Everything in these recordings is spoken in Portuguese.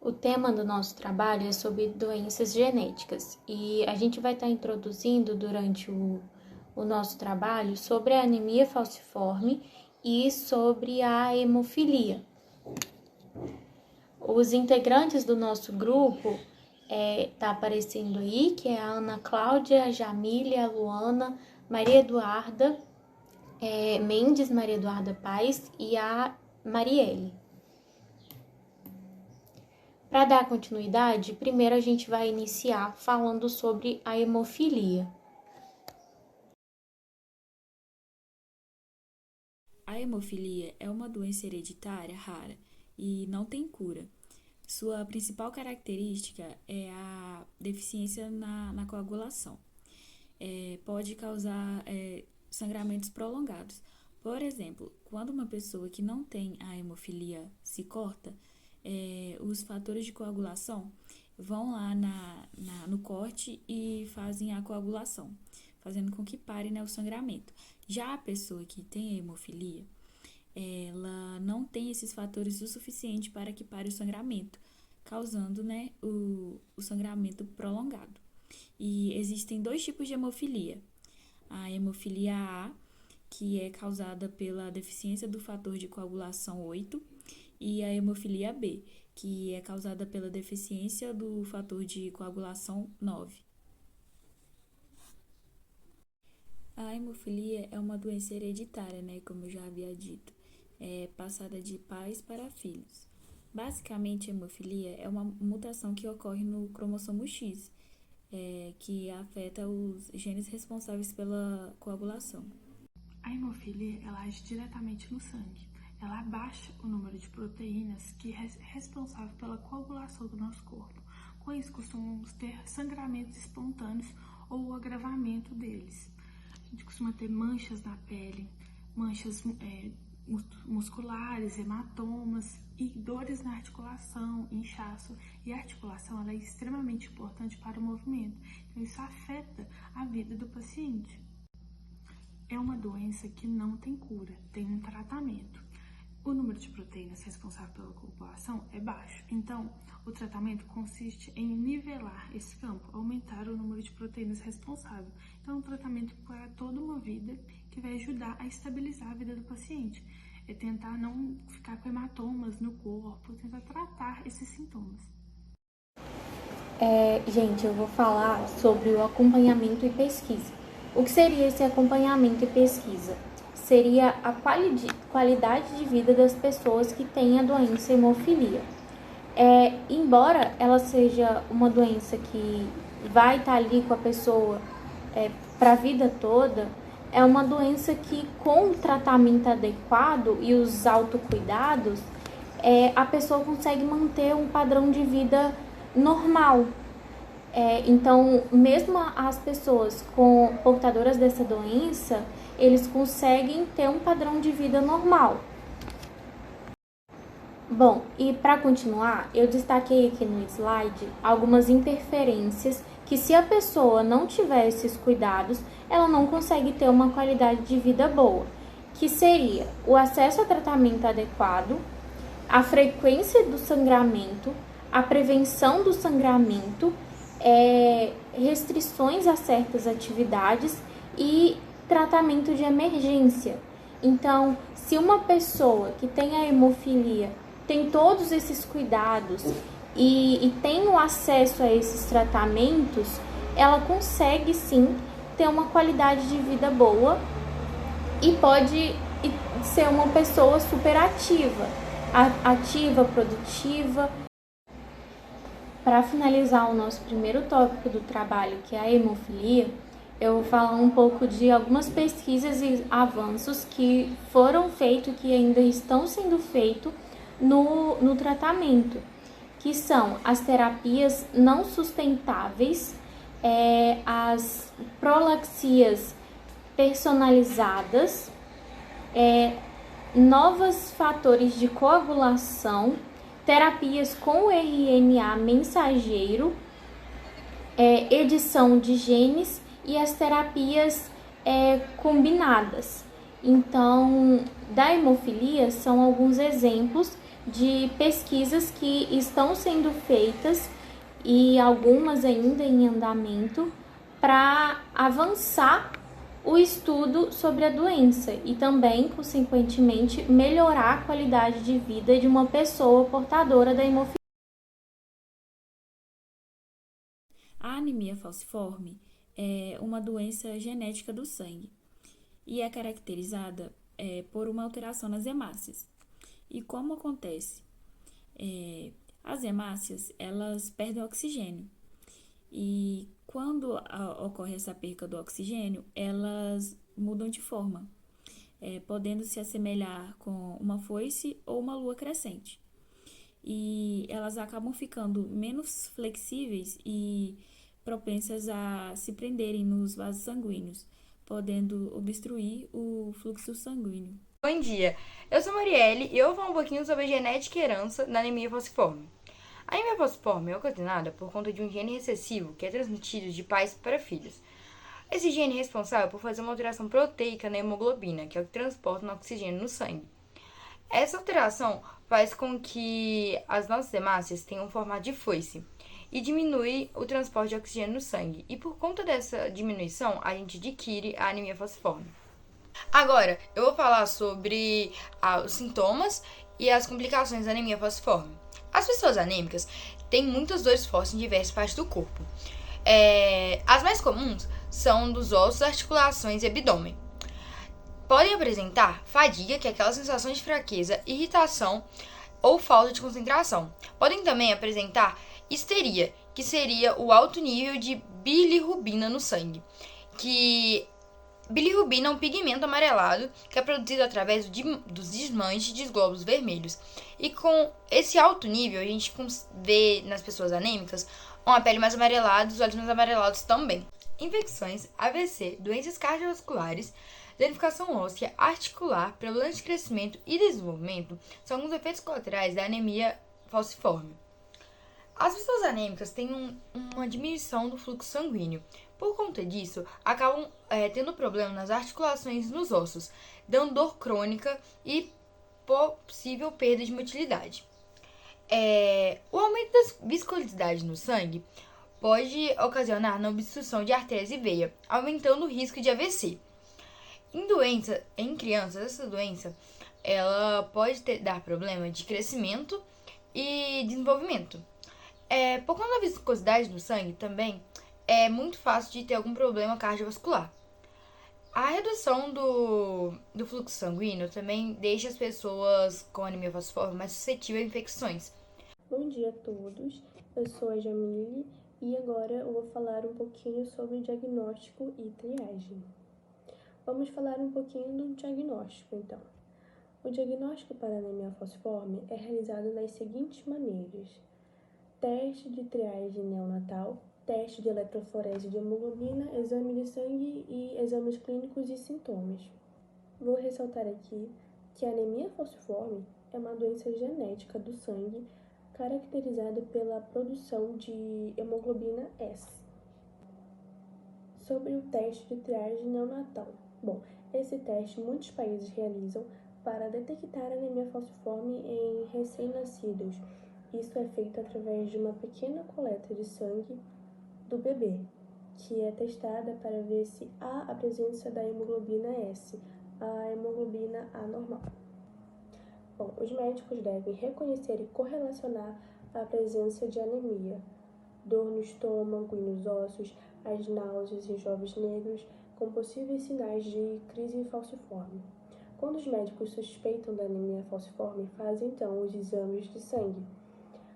O tema do nosso trabalho é sobre doenças genéticas e a gente vai estar introduzindo durante o nosso trabalho sobre a anemia falciforme e sobre a hemofilia. Os integrantes do nosso grupo tá aparecendo aí, que é a Ana Cláudia, a Jamília, a Luana, Maria Eduarda, Mendes, Maria Eduarda Paes e a Marielle. Para dar continuidade, primeiro a gente vai iniciar falando sobre a hemofilia. A hemofilia é uma doença hereditária rara e não tem cura. Sua principal característica é a deficiência na coagulação. Pode causar sangramentos prolongados. Por exemplo, quando uma pessoa que não tem a hemofilia se corta, os fatores de coagulação vão lá no corte e fazem a coagulação, fazendo com que pare, né, o sangramento. Já a pessoa que tem a hemofilia, ela não tem esses fatores o suficiente para que pare o sangramento, causando, né, o sangramento prolongado. E existem dois tipos de hemofilia. A hemofilia A, que é causada pela deficiência do fator de coagulação 8, e a hemofilia B, que é causada pela deficiência do fator de coagulação 9. A hemofilia é uma doença hereditária, né, como eu já havia dito, passada de pais para filhos. Basicamente, a hemofilia é uma mutação que ocorre no cromossomo X, que afeta os genes responsáveis pela coagulação. A hemofilia ela age diretamente no sangue. Ela abaixa o número de proteínas que é responsável pela coagulação do nosso corpo. Com isso, costumamos ter sangramentos espontâneos ou o agravamento deles. A gente costuma ter manchas na pele, manchas musculares, hematomas e dores na articulação, inchaço. E a articulação ela é extremamente importante para o movimento. Então, isso afeta a vida do paciente. É uma doença que não tem cura, tem um tratamento. O número de proteínas responsável pela coagulação é baixo, então o tratamento consiste em nivelar esse campo, aumentar o número de proteínas responsáveis. Então, é um tratamento para toda uma vida que vai ajudar a estabilizar a vida do paciente. É tentar não ficar com hematomas no corpo, tentar tratar esses sintomas. Gente, eu vou falar sobre o acompanhamento e pesquisa. O que seria esse acompanhamento e pesquisa? Seria a qualidade de vida das pessoas que têm a doença hemofilia. Embora ela seja uma doença que vai estar ali com a pessoa para a vida toda, é uma doença que, com o tratamento adequado e os autocuidados, a pessoa consegue manter um padrão de vida normal. Então, mesmo as pessoas portadoras dessa doença, eles conseguem ter um padrão de vida normal. Bom, e para continuar, eu destaquei aqui no slide algumas interferências que, se a pessoa não tiver esses cuidados, ela não consegue ter uma qualidade de vida boa, que seria o acesso a tratamento adequado, a frequência do sangramento, a prevenção do sangramento, restrições a certas atividades e tratamento de emergência. Então, se uma pessoa que tem a hemofilia tem todos esses cuidados e tem o acesso a esses tratamentos, ela consegue sim ter uma qualidade de vida boa e pode ser uma pessoa super ativa, produtiva. Para finalizar o nosso primeiro tópico do trabalho, que é a hemofilia, eu vou falar um pouco de algumas pesquisas e avanços que foram feitos, que ainda estão sendo feitos no tratamento, que são as terapias não sustentáveis, as prolaxias personalizadas, novos fatores de coagulação, terapias com RNA mensageiro, edição de genes e as terapias combinadas. Então, da hemofilia são alguns exemplos de pesquisas que estão sendo feitas e algumas ainda em andamento para avançar o estudo sobre a doença e também, consequentemente, melhorar a qualidade de vida de uma pessoa portadora da hemofilia. A anemia falciforme é uma doença genética do sangue e é caracterizada por uma alteração nas hemácias. E como acontece? As hemácias, elas perdem oxigênio. E quando ocorre essa perca do oxigênio, elas mudam de forma, podendo se assemelhar com uma foice ou uma lua crescente. E elas acabam ficando menos flexíveis e propensas a se prenderem nos vasos sanguíneos, podendo obstruir o fluxo sanguíneo. Bom dia, eu sou Marielle e eu vou falar um pouquinho sobre a genética e herança da anemia falciforme. A anemia falciforme é ocasionada por conta de um gene recessivo que é transmitido de pais para filhos. Esse gene é responsável por fazer uma alteração proteica na hemoglobina, que é o que transporta o oxigênio no sangue. Essa alteração faz com que as nossas hemácias tenham um formato de foice e diminui o transporte de oxigênio no sangue. E por conta dessa diminuição, a gente adquire a anemia falciforme. Agora, eu vou falar sobre os sintomas e as complicações da anemia falciforme. As pessoas anêmicas têm muitas dores fortes em diversas partes do corpo. As mais comuns são dos ossos, articulações e abdômen. Podem apresentar fadiga, que é aquela sensação de fraqueza, irritação ou falta de concentração. Podem também apresentar histeria, que seria o alto nível de bilirrubina no sangue, que bilirrubina é um pigmento amarelado que é produzido através dos desmanches de glóbulos vermelhos. E com esse alto nível, a gente vê nas pessoas anêmicas uma pele mais amarelada e os olhos mais amarelados também. Infecções, AVC, doenças cardiovasculares, danificação óssea, articular, problemas de crescimento e desenvolvimento são alguns efeitos colaterais da anemia falciforme. As pessoas anêmicas têm uma diminuição do fluxo sanguíneo. Por conta disso, acabam tendo problema nas articulações e nos ossos, dando dor crônica e possível perda de motilidade. O aumento da viscosidade no sangue pode ocasionar na obstrução de artérias e veia, aumentando o risco de AVC. Em crianças, essa doença ela pode dar problema de crescimento e desenvolvimento. Por conta da viscosidade no sangue também, é muito fácil de ter algum problema cardiovascular. A redução do fluxo sanguíneo também deixa as pessoas com anemia falciforme mais suscetíveis a infecções. Bom dia a todos, eu sou a Jamile e agora eu vou falar um pouquinho sobre diagnóstico e triagem. Vamos falar um pouquinho do diagnóstico, então. O diagnóstico para anemia falciforme é realizado das seguintes maneiras: teste de triagem neonatal, teste de eletroforese de hemoglobina, exame de sangue e exames clínicos e sintomas. Vou ressaltar aqui que a anemia falciforme é uma doença genética do sangue caracterizada pela produção de hemoglobina S. Sobre o teste de triagem neonatal. Bom, esse teste muitos países realizam para detectar anemia falciforme em recém-nascidos. Isso é feito através de uma pequena coleta de sangue do bebê, que é testada para ver se há a presença da hemoglobina S, a hemoglobina anormal. Bom, os médicos devem reconhecer e correlacionar a presença de anemia, dor no estômago e nos ossos, as náuseas em jovens negros com possíveis sinais de crise falciforme. Quando os médicos suspeitam da anemia falciforme, fazem então os exames de sangue.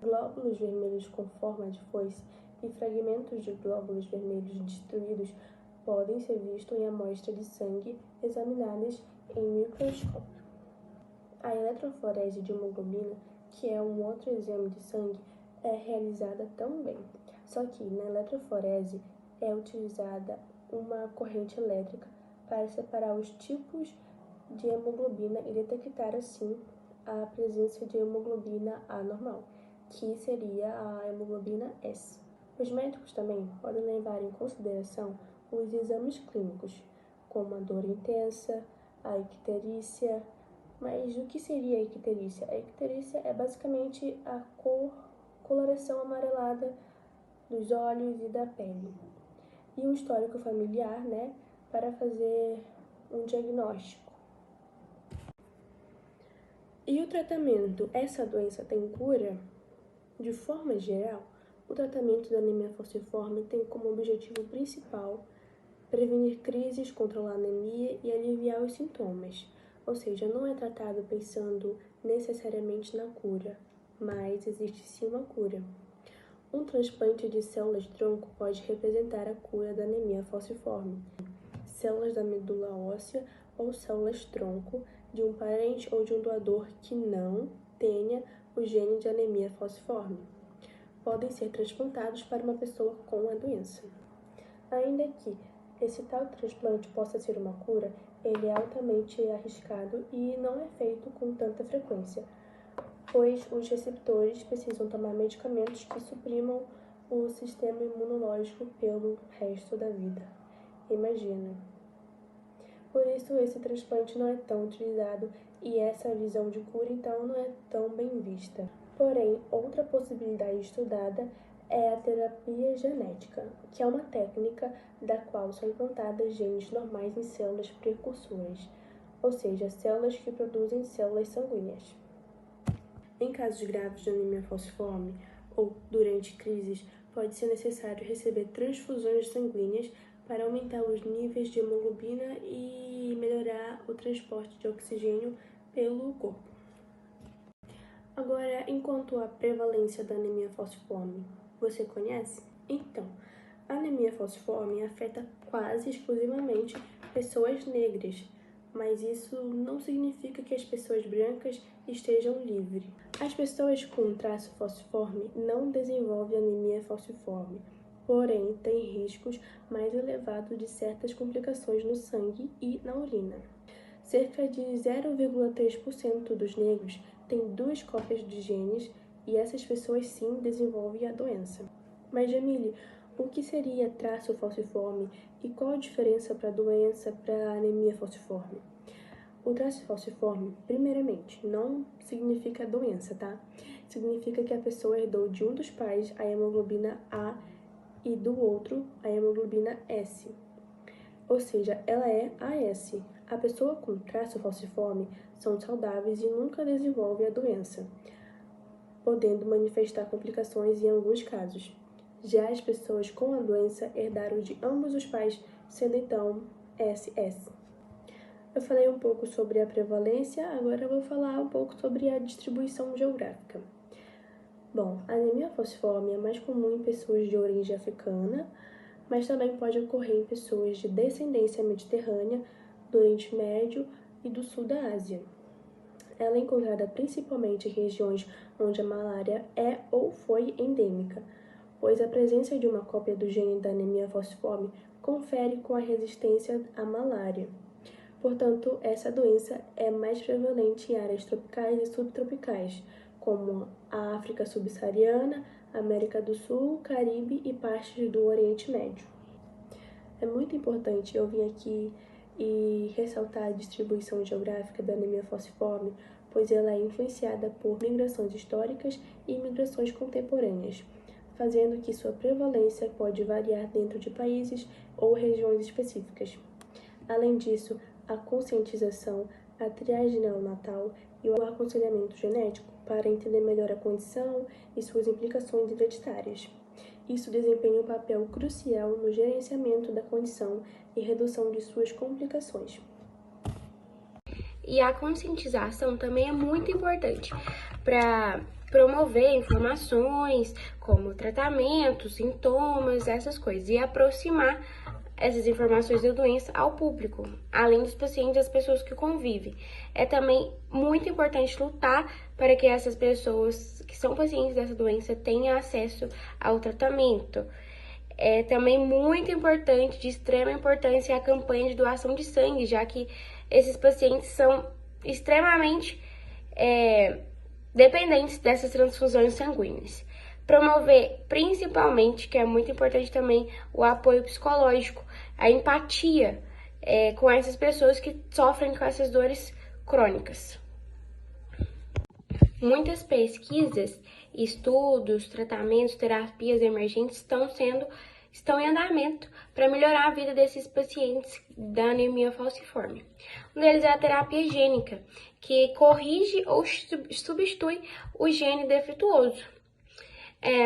Glóbulos vermelhos com forma de foice e fragmentos de glóbulos vermelhos destruídos podem ser vistos em amostra de sangue examinadas em microscópio. A eletroforese de hemoglobina, que é um outro exame de sangue, é realizada também. Só que na eletroforese é utilizada uma corrente elétrica para separar os tipos de hemoglobina e detectar assim a presença de hemoglobina anormal, que seria a hemoglobina S. Os médicos também podem levar em consideração os exames clínicos, como a dor intensa, a icterícia. Mas o que seria a icterícia? A icterícia é basicamente a coloração amarelada dos olhos e da pele. E um histórico familiar, né, para fazer um diagnóstico. E o tratamento? Essa doença tem cura? De forma geral, o tratamento da anemia falciforme tem como objetivo principal prevenir crises, controlar a anemia e aliviar os sintomas. Ou seja, não é tratado pensando necessariamente na cura, mas existe sim uma cura. Um transplante de células-tronco pode representar a cura da anemia falciforme. Células da medula óssea ou células-tronco de um parente ou de um doador que não tenha o gene de anemia falciforme podem ser transplantados para uma pessoa com a doença. Ainda que esse tal transplante possa ser uma cura, ele é altamente arriscado e não é feito com tanta frequência, pois os receptores precisam tomar medicamentos que suprimam o sistema imunológico pelo resto da vida. Imagina. Por isso, esse transplante não é tão utilizado e essa visão de cura, então, não é tão bem vista. Porém, outra possibilidade estudada é a terapia genética, que é uma técnica da qual são implantadas genes normais em células precursoras, ou seja, células que produzem células sanguíneas. Em casos graves de anemia falciforme ou durante crises, pode ser necessário receber transfusões sanguíneas para aumentar os níveis de hemoglobina e melhorar o transporte de oxigênio pelo corpo. Agora, enquanto à prevalência da anemia falciforme, você conhece? Então, a anemia falciforme afeta quase exclusivamente pessoas negras, mas isso não significa que as pessoas brancas estejam livres. As pessoas com traço falciforme não desenvolvem anemia falciforme, porém têm riscos mais elevados de certas complicações no sangue e na urina. Cerca de 0,3% dos negros têm 2 cópias de genes e essas pessoas sim desenvolvem a doença. Mas, Jamile, o que seria traço falciforme e qual a diferença para a doença para a anemia falciforme? O traço falciforme, primeiramente, não significa doença, tá? Significa que a pessoa herdou de um dos pais a hemoglobina A e do outro a hemoglobina S. Ou seja, ela é AS. A pessoa com traço falciforme são saudáveis e nunca desenvolve a doença, podendo manifestar complicações em alguns casos. Já as pessoas com a doença herdaram de ambos os pais, sendo então SS. Eu falei um pouco sobre a prevalência, agora eu vou falar um pouco sobre a distribuição geográfica. Bom, a anemia falciforme é mais comum em pessoas de origem africana, mas também pode ocorrer em pessoas de descendência mediterrânea, do Oriente Médio e do Sul da Ásia. Ela é encontrada principalmente em regiões onde a malária é ou foi endêmica, pois a presença de uma cópia do gene da anemia falciforme confere com a resistência à malária. Portanto, essa doença é mais prevalente em áreas tropicais e subtropicais, como a África subsaariana, América do Sul, Caribe e partes do Oriente Médio. É muito importante eu vir aqui e ressaltar a distribuição geográfica da anemia falciforme, pois ela é influenciada por migrações históricas e migrações contemporâneas, fazendo que sua prevalência pode variar dentro de países ou regiões específicas. Além disso, a conscientização, a triagem neonatal e o aconselhamento genético para entender melhor a condição e suas implicações hereditárias. Isso desempenha um papel crucial no gerenciamento da condição e redução de suas complicações. E a conscientização também é muito importante para promover informações como tratamento, sintomas, essas coisas, e aproximar essas informações da doença ao público, além dos pacientes e das pessoas que convivem. É também muito importante lutar para que essas pessoas que são pacientes dessa doença tenham acesso ao tratamento. É também muito importante, de extrema importância, a campanha de doação de sangue, já que esses pacientes são extremamente dependentes dessas transfusões sanguíneas. Promover, principalmente, que é muito importante também, o apoio psicológico, a empatia com essas pessoas que sofrem com essas dores crônicas. Muitas pesquisas, estudos, tratamentos, terapias emergentes estão em andamento para melhorar a vida desses pacientes da anemia falciforme. Um deles é a terapia gênica, que corrige ou substitui o gene defeituoso.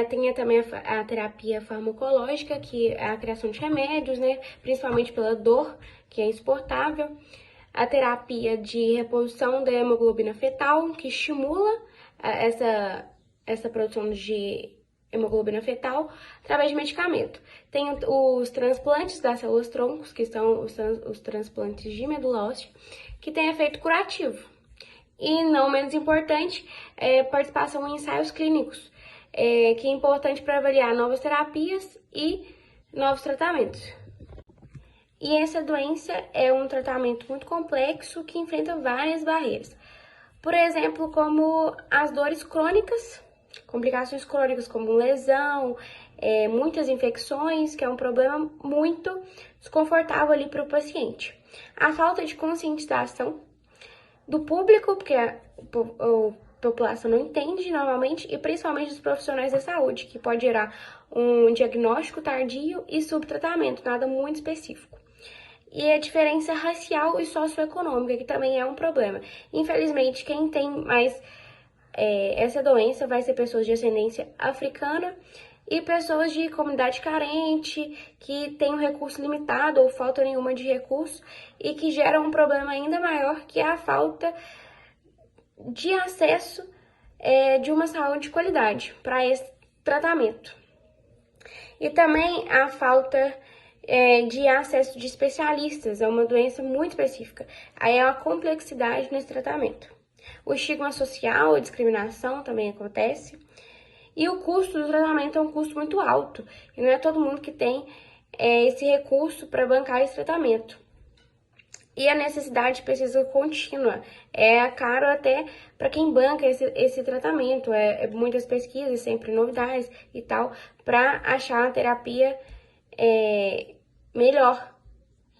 Tem também a terapia farmacológica, que é a criação de remédios, né, principalmente pela dor, que é insuportável. A terapia de reposição da hemoglobina fetal, que estimula essa produção de hemoglobina fetal através de medicamento. Tem os transplantes das células troncos, que são os transplantes de medula óssea, que tem efeito curativo. E, não menos importante, participação em ensaios clínicos, que é importante para avaliar novas terapias e novos tratamentos. E essa doença é um tratamento muito complexo que enfrenta várias barreiras. Por exemplo, como as dores crônicas, complicações crônicas como lesão, muitas infecções, que é um problema muito desconfortável ali para o paciente. A falta de conscientização do público, porque a população não entende normalmente, e principalmente dos profissionais da saúde, que pode gerar um diagnóstico tardio e subtratamento, nada muito específico. E a diferença racial e socioeconômica, que também é um problema. Infelizmente, quem tem mais essa doença vai ser pessoas de ascendência africana e pessoas de comunidade carente, que tem um recurso limitado ou falta nenhuma de recurso, e que gera um problema ainda maior, que é a falta de acesso de uma saúde de qualidade para esse tratamento. E também a falta de acesso de especialistas, é uma doença muito específica. Aí é uma complexidade nesse tratamento. O estigma social, a discriminação também acontece. E o custo do tratamento é um custo muito alto. E não é todo mundo que tem esse recurso para bancar esse tratamento. E a necessidade de pesquisa contínua. É caro até para quem banca esse tratamento. Muitas pesquisas, sempre novidades e tal, para achar uma terapia melhor.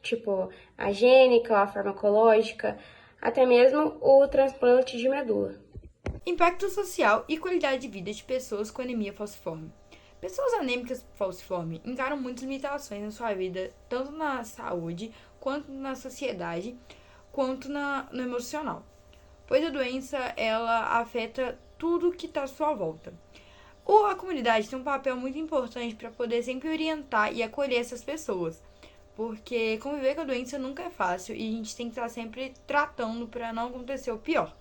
Tipo, a gênica, a farmacológica, até mesmo o transplante de medula. Impacto social e qualidade de vida de pessoas com anemia falciforme. Pessoas anêmicas falciforme encaram muitas limitações na sua vida, tanto na saúde, quanto na sociedade, quanto no emocional. Pois a doença, ela afeta tudo que está à sua volta. A comunidade tem um papel muito importante para poder sempre orientar e acolher essas pessoas. Porque conviver com a doença nunca é fácil e a gente tem que estar sempre tratando para não acontecer o pior.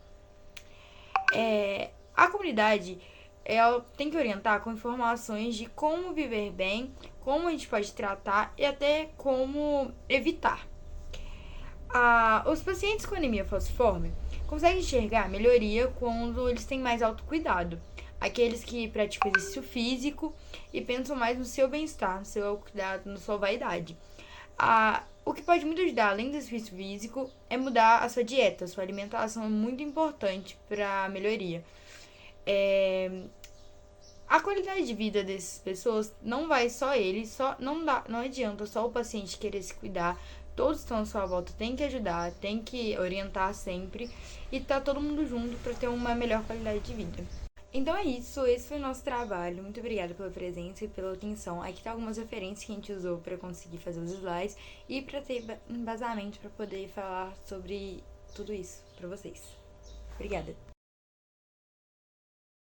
A comunidade, ela tem que orientar com informações de como viver bem, como a gente pode tratar e até como evitar. Os pacientes com anemia falciforme conseguem enxergar melhoria quando eles têm mais autocuidado. Aqueles que praticam exercício físico e pensam mais no seu bem-estar, no seu cuidado, na sua vaidade. O que pode muito ajudar, além do exercício físico, é mudar a sua dieta. Sua alimentação é muito importante para a melhoria. A qualidade de vida dessas pessoas não vai só eles, não adianta só o paciente querer se cuidar. Todos estão à sua volta, tem que ajudar, tem que orientar sempre e tá todo mundo junto para ter uma melhor qualidade de vida. Então é isso, esse foi o nosso trabalho. Muito obrigada pela presença e pela atenção. Aqui tá algumas referências que a gente usou para conseguir fazer os slides e para ter embasamento para poder falar sobre tudo isso para vocês. Obrigada.